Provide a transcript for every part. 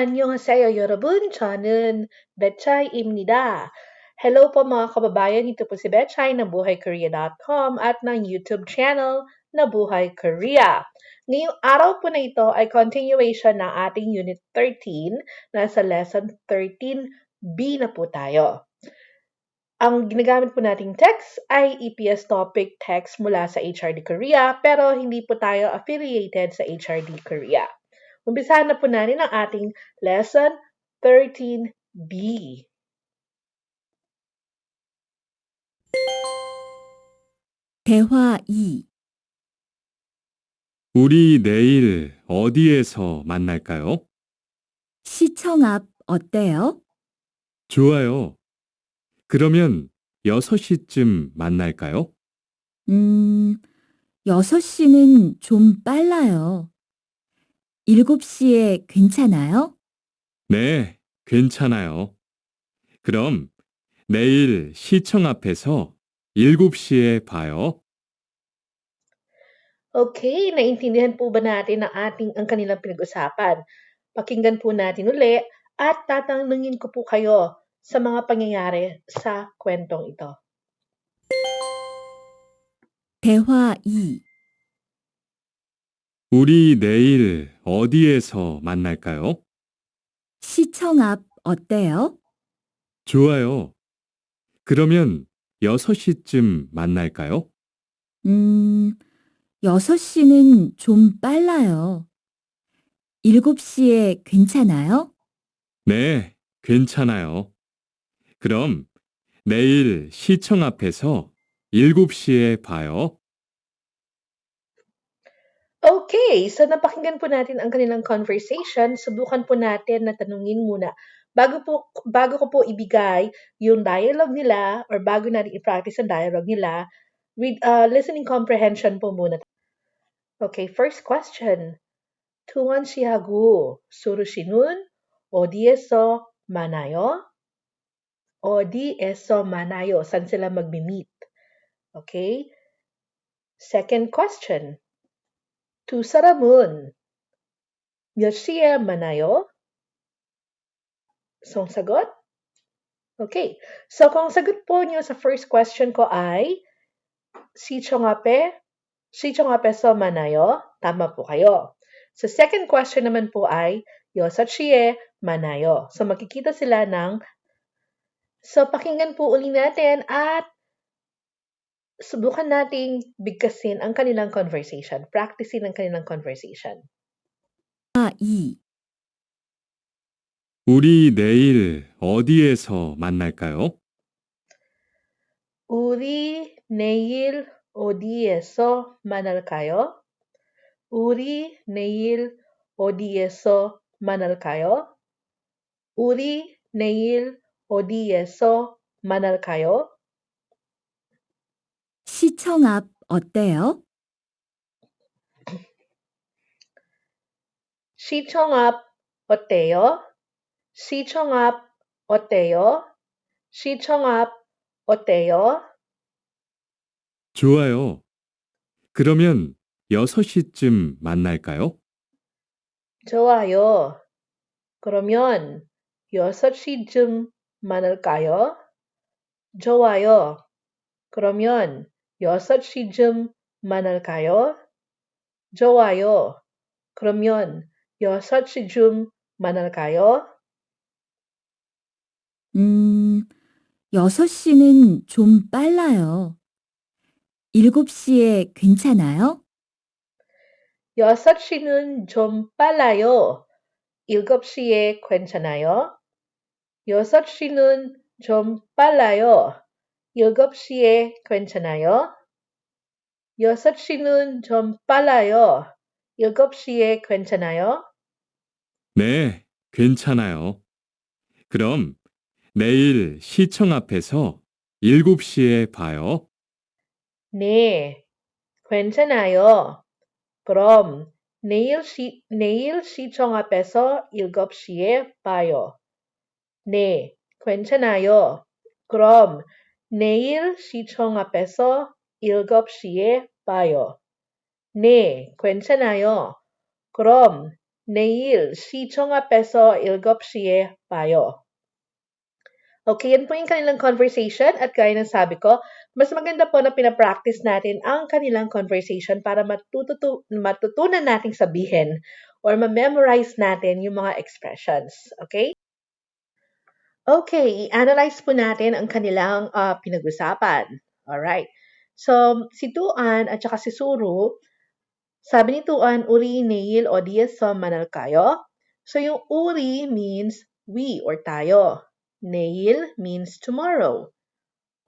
안녕하세요, 여러분. 저는 Betchay입니다. Hello po mga kababayan. Ito po si Betchay ng buhaykorea.com at ng YouTube channel na Buhay Korea. Ngayong araw po na ito ay continuation ng ating Unit 13. Nasa Lesson 13B na po tayo. Ang ginagamit po nating text ay Eps-Topik text mula sa HRD Korea pero hindi po tayo affiliated sa HRD Korea. Umpisahan na po natin ang ating Lesson 13B. 대화 2. 우리 내일 어디에서 만날까요? 시청 앞 어때요? 좋아요. 그러면 6시쯤 만날까요? 6시는 좀 빨라요. 7시에 괜찮아요? 네, 괜찮아요. 그럼 내일 시청 앞에서 7시에 봐요. Okay, naintindihan po ba natin ang kanilang pinag-usapan? Pakinggan po natin uli at tatanungin ko po kayo sa mga pangyayari sa kwentong ito. 대화 2. 우리 내일 어디에서 만날까요? 시청 앞 어때요? 좋아요. 그러면 6시쯤 만날까요? 6시는 좀 빨라요. 7시에 괜찮아요? 네, 괜찮아요. 그럼 내일 시청 앞에서 7시에 봐요. Okay, so napakinggan po natin ang kanilang conversation. Subukan po natin na tanungin muna. Bago ko po ibigay yung dialogue nila or bago natin i-practice ang dialogue nila, with listening comprehension po muna. Okay, first question. 투원 씨하고 수루 씨는 어디에서 만나요? 어디에서 만나요? Saan sila magmi-meet? Okay? Second question. 두 사람은 몇 시에 만나요? So, ang sagot? Okay. So, kung ang sagot po niyo sa first question ko ay 시청 앞에서 만나요? Tama po kayo. Sa second question naman po ay 6시에 만나요. So, makikita sila ng So, pakinggan po uli natin at subukan nating bigkasin ang kanilang conversation. Practicein ang kanilang conversation. 대화 2. 우리 내일 어디에서 만날까요? 우리 내일 어디에서 만날까요? 우리 내일 어디에서 만날까요? 우리 내일 어디에서 만날까요? 시청 앞 어때요? 시청 앞 어때요? 시청 앞 어때요? 시청 앞 어때요? 좋아요. 그러면 6시쯤 만날까요? 좋아요. 그러면 6시쯤 만날까요? 좋아요. 그러면 6시쯤 만날까요? 좋아요. 그러면 6시쯤 만날까요? 6시는 좀 빨라요. 7시에 괜찮아요? 6시는 좀 빨라요. 7시에 괜찮아요? 6시는 좀 빨라요. 7시에 괜찮아요? 6시는 좀 빨라요. 7시에 괜찮아요? 네, 괜찮아요. 그럼 내일 시청 앞에서 7시에 봐요. 네, 괜찮아요. 그럼 내일 시청 앞에서 7시에 봐요. 네, 괜찮아요. 그럼 내일 시청 앞에서 7시에 봐요. 네, 괜찮아요. 그럼 내일 시청 앞에서 7시에 봐요. Okay, yan po yung kanilang conversation at gaya ng sabi ko, mas maganda po na pinapractice natin ang kanilang conversation para matutunan nating sabihin or ma-memorize natin yung mga expressions. Okay? Okay, i-analyze po natin ang kanilang pinag-usapan. Alright. So, si Tuan at saka si Suru, sabi ni Tuan, uri, neil, o diyaso, manal kayo. So, yung uri means we or tayo. Neil means tomorrow.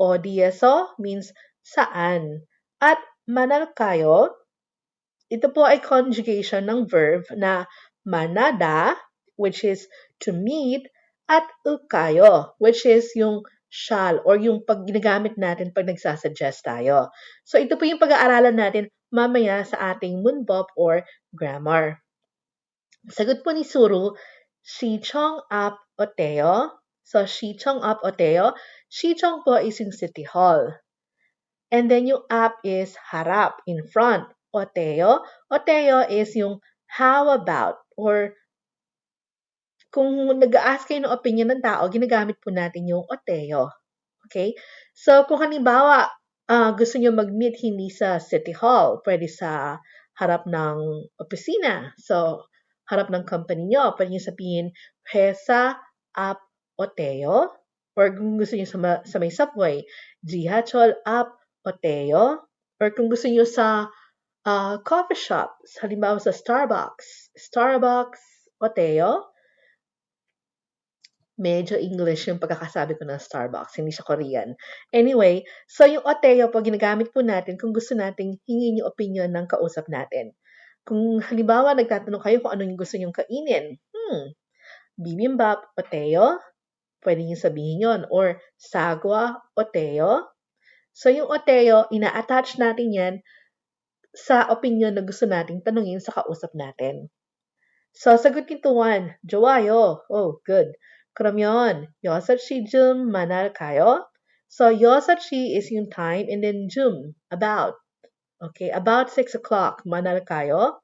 O diyaso means saan. At manal kayo, ito po ay conjugation ng verb na manada, which is to meet, at kayo, which is yung shall or yung pag ginagamit natin pag nagsasuggest tayo. So ito po yung pag-aaralan natin mamaya sa ating Moonbop or grammar. Sagot po ni Suru, Sichong up Oteo. So, Sichong up Oteo. Sichong po is yung City Hall. And then yung up is harap, in front. Oteo. Oteo is yung how about or kung nag-a-ask kayo ng opinion ng tao, ginagamit po natin yung Oteo. Okay? So, kung halimbawa, gusto nyo mag-meet hindi sa City Hall, pwede sa harap ng opisina. So, harap ng company nyo, pwede nyo sabihin, Hesa ap Oteo. Or kung gusto nyo sa may subway, Jihachol ap Oteo. Or kung gusto nyo sa coffee shop, halimbawa sa Starbucks Oteo. Medyo English yung pagkakasabi ko ng Starbucks, hindi siya Korean. Anyway, so yung Oteo po, ginagamit po natin kung gusto nating hingin yung opinion ng kausap natin. Kung halimbawa, nagtatanong kayo kung ano yung gusto nyong kainin. Bibimbap, Oteo, pwede nyo sabihin yon. Or sagwa, Oteo. So yung Oteo, ina-attach natin yan sa opinion na gusto nating tanungin sa kausap natin. So, sagot ni Tuan, 좋아요. Oh, good. 그러면 6시쯤 만날까요? So, 6시 is yung time and then 좀, about. Okay, about 6 o'clock 만날까요?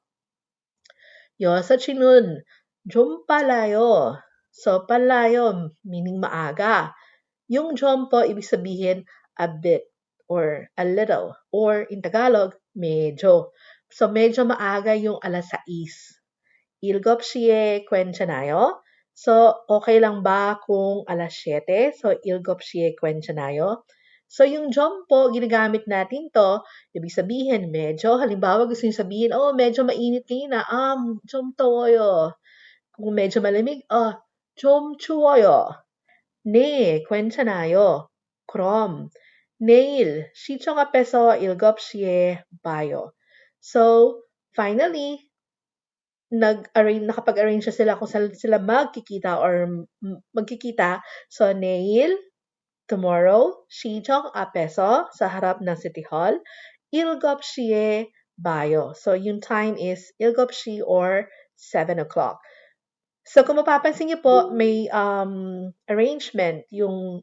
6시는 좀 빨라요. So, 빨라요 meaning maaga. Yung 좀 po, ibig sabihin a bit or a little. Or in Tagalog, medyo. So, medyo maaga yung alas 6. 7시에 괜찮아요? So, okay lang ba kung alas 7? So, 7시에 괜찮아요? So, yung 좀 po, ginagamit natin to, ibig sabihin, medyo, halimbawa gusto nyo sabihin, medyo mainit ngayon 좀 더워요. Kung medyo malamig, 좀 추워요. 네, 괜찮아요. 그럼, 내일 시청 앞에서 7시에 봐요. So, finally, nakapag-arrange sila kung saan sila magkikita or magkikita. So, neil, tomorrow, 시청 앞에서, sa harap ng City Hall, 7시에 봐요. So, yung time is 7시 or 7 o'clock. So, kung mapapansin niyo po, may arrangement yung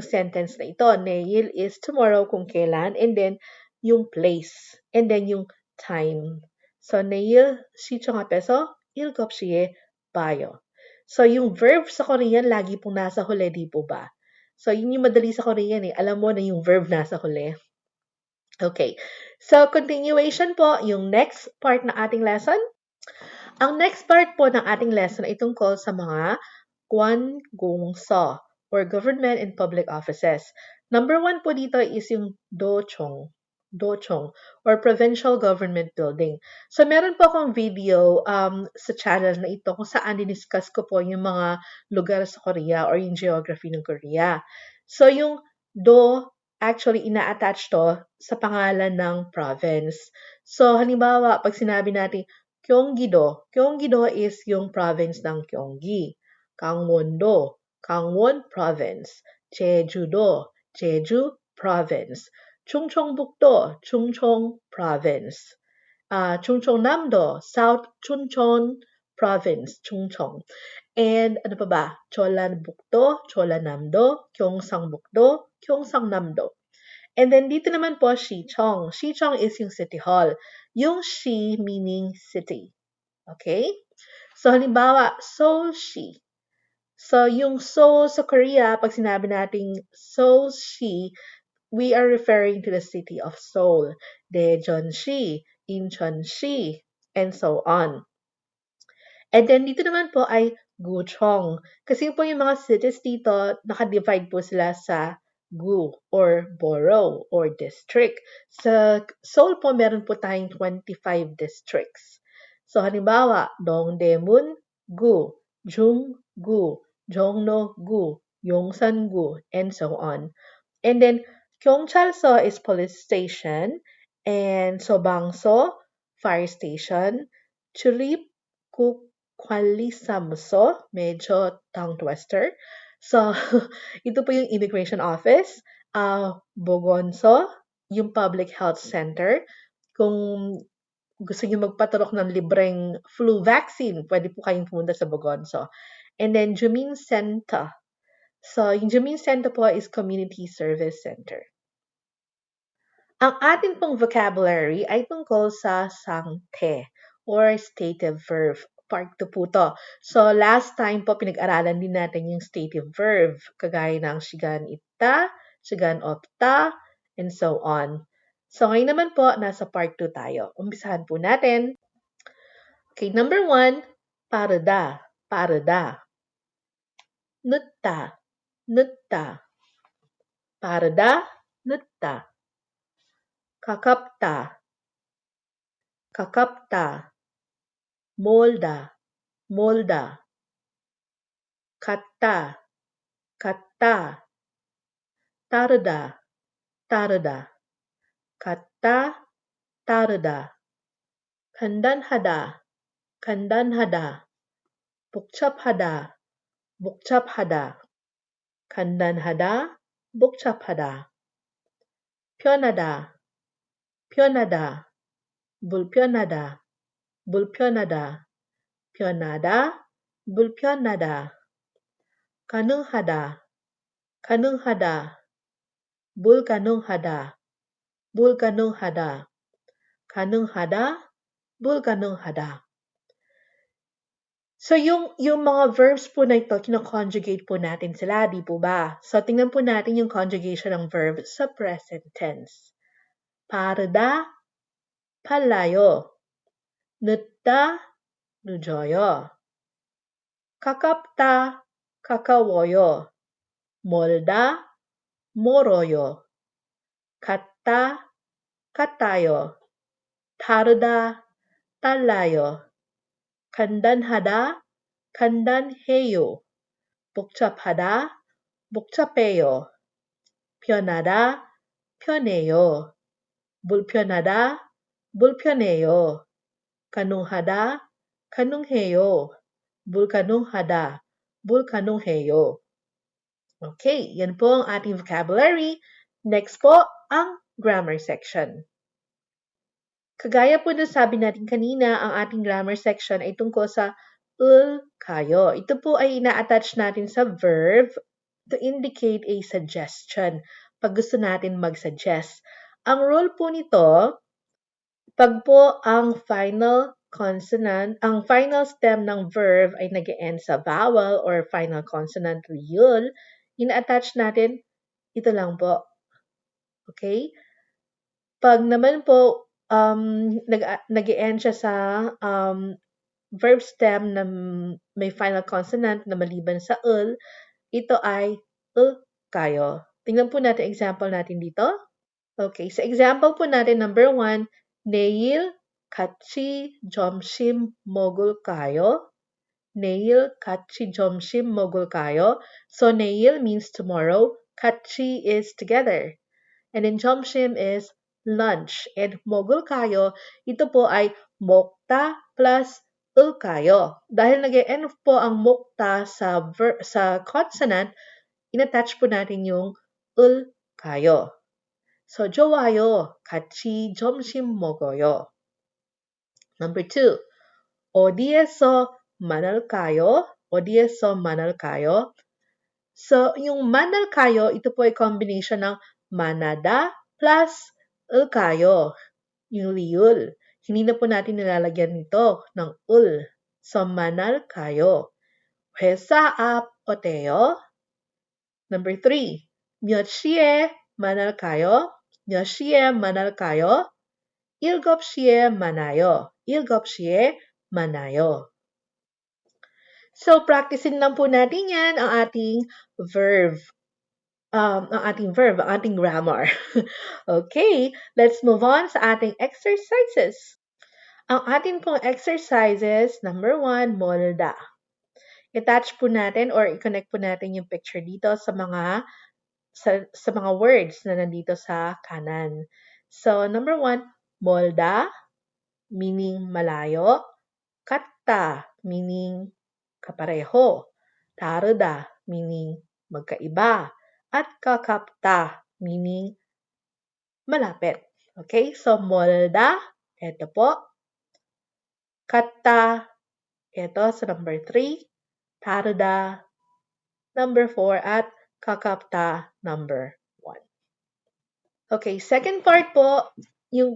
sentence na ito. Neil is tomorrow kung kailan, and then yung place, and then yung time. So, 내일 시청 앞에서 7시에 봐요. So, yung verb sa Korean, lagi pong nasa huli, di po ba? So, yun yung madali sa Korean eh. Alam mo na yung verb nasa huli. Okay. So, continuation po, yung next part ng ating lesson. Ang next part po ng ating lesson ay tungkol sa mga 관공서 or government and public offices. Number 1 po dito is yung dochong or provincial government building. So meron po akong video sa channel na ito kung saan diniscuss ko po yung mga lugar sa Korea or yung geography ng Korea. So yung do, actually ina-attach to sa pangalan ng province. So halimbawa, pag sinabi natin Gyeonggi-do is yung province ng Gyeonggi. Gangwon-do, Gangwon province. Jeju-do, Jeju province. Chungcheongbuk-do, Chungcheong province. Chungcheongnam-do, South Chungcheon province, Chungcheong. And ano pa ba? Cholanbuk-do, Cholanam-do, Gyeongsangbuk-do, Gyeongsangnam-do. And then dito naman po, Sichong. Sichong is yung city hall. Yung shi meaning city. Okay? So, halimbawa, Seoul-shi. So, yung Seoul sa Korea, pag sinabi nating Seoul-shi, we are referring to the city of Seoul. Daejeon-shi, Incheon-shi, and so on. And then dito naman po ay Guchong. Kasi po yung mga cities dito, nakadivide po sila sa gu or borough or district. Sa Seoul po, meron po tayong 25 districts. So halimbawa, Dongdaemun gu, Jung-gu, Jongno-gu, Yongsan-gu, and so on. And then Gyeongchal-so is police station, and Sobang-so, fire station, Chulip Kwalisamso, medyo tongue twister. So, ito po yung immigration office. Bogonso, yung public health center. Kung gusto niyo magpaturok ng libreng flu vaccine, pwede po kayong pumunta sa Bogonso. And then, Jumin Center. So, yung Jumin Center po is Community Service Center. Ang ating pong vocabulary ay tungkol sa sangte or stative verb. Part 2 po to. So, last time po pinag-aralan din natin yung stative verb, kagaya ng sigan ita, sigan opta, and so on. So, ngayon naman po, nasa part 2 tayo. Umpisahan po natin. Okay, number 1, parda, parda. Nutta, nutta. Parda, nutta. Kakapta, kakapta. Molda, molda. Katta, katta. Tarda, tarda. Katta, tarda. Kandanhada, kandanhada. Bukchaphada, bukchaphada. Kandanhada, bukchaphada. Pionada, pionada. Bulpionada, bulpionada. Pionada, bulpionada. Kanunghada, kanunghada. Bulkanunghada, bulkanunghada. Kanunghada, bulkanunghada. So, yung mga verbs po na ito, kino-conjugate po natin sila, di po ba? So, tingnan po natin yung conjugation ng verb sa present tense. Parda, palayo. Nutta, nujoyo. Kakapta, kakawoyo. Molda, moroyo. Katta, katayo. Tarda, talayo. Kandanhada, kandanheyo. Bukchaphada, bukchapeyo. Pionada, pioneyo. Bulpionada, bulpioneyo. Kanunghada, kanungheyo. Bulkanunghada, bulkanungheyo. Okay, yan po ang ating vocabulary. Next po, ang grammar section. Kagaya po na sabi natin kanina, ang ating grammar section ay tungkol sa kayo. Ito po ay ina-attach natin sa verb to indicate a suggestion. Pag gusto natin mag-suggest. Ang rule po nito, pag po ang final consonant, ang final stem ng verb ay nag-end sa vowel or final consonant riyul, ina-attach natin, ito lang po. Okay? Pag naman po, nag-end siya sa verb stem na may final consonant na maliban sa ito ay kayo. Tingnan po natin example natin dito. Okay, sa example po natin, number 1, 내일 같이 점심 먹을까요? 내일 같이 점심 먹을까요? So, 내일 means tomorrow. 같이 is together. And then 점심 is lunch. And 먹을까요, ito po ay 먹다 plus ulkayo. Dahil nag-end po ang 먹다 sa consonant, in-attach po natin yung ulkayo. So, 좋아요. 같이 점심 먹어요. Number 2, 어디에서 만날까요? 어디에서 만날까요? So, yung 만날까요, ito po ay combination ng manada plus ulkayo, yung liul. Hindi na po natin nilalagyan nito ng ul. So, manal kayo. 회사 앞 어때요? Number 3. 몇 시에 만날까요? 몇 시에 만날까요? 7시에 만나요. 7시에 만나요. So, practicein lang po natin yan ang ating verb. Ang ating grammar. Okay, let's move on sa ating exercises. Ang ating pong exercises, number 1, molda. I-touch po natin or i-connect po natin yung picture dito sa mga words na nandito sa kanan. So, number 1, molda, meaning malayo. Katta, meaning kapareho. Taruda, meaning magkaiba. At kakapta, meaning malapit. Okay, so molda, ito po. Katta, ito sa number 3. Taruda, number 4. At kakapta, number 1. Okay, second part po, yung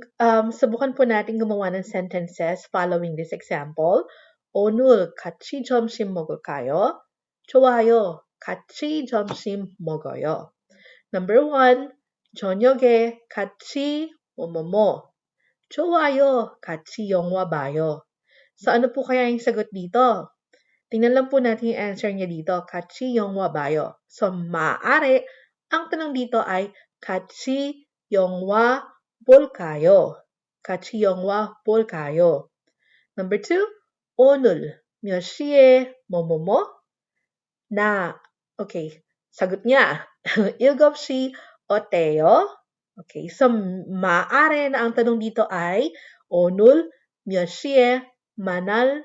subukan po natin gumawa ng sentences following this example. 오늘 같이 점심 먹을까요? 좋아요. 같이 점심 먹어요. Number 1, 저녁에 같이 뭐뭐뭐. 좋아요. 같이 영화 봐요. So ano po kaya yung sagot dito? Tingnan lang po natin yung answer niya dito. 같이 영화 봐요. So maaari, ang tanong dito ay 같이 영화 볼까요? 같이 영화 볼까요? Number 2, 오늘 몇 시에 뭐뭐뭐? Okay, sagot niya. 7시 어때요? Okay, so maaari na ang tanong dito ay 오늘 몇 시에 만날까요?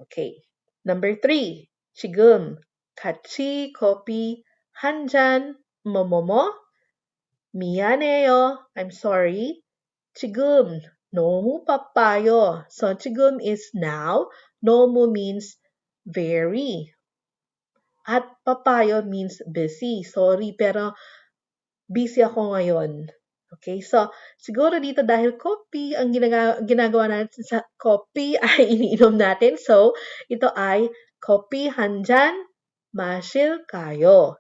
Okay. Number 3, 지금 같이 커피 한 잔 뭐뭐뭐? 미안해요. I'm sorry. 지금 너무 바빠요. So 지금 is now. 너무 means very. At papayo means busy. Sorry, pero busy ako ngayon. Okay, so siguro dito dahil coffee, ang ginagawa natin sa coffee ay iniinom natin. So, ito ay coffee 한 잔 마실까요?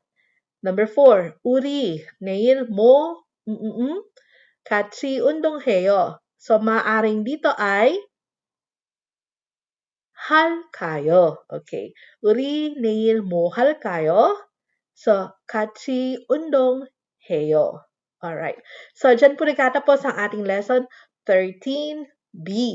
Number 4, 우리 내일 같이 운동해요. So, maaring dito ay 할까요? Okay. 우리 내일 뭐 할까요? So, 같이 운동해요. Alright. So, dyan po nagtatapos ang ating lesson 13B.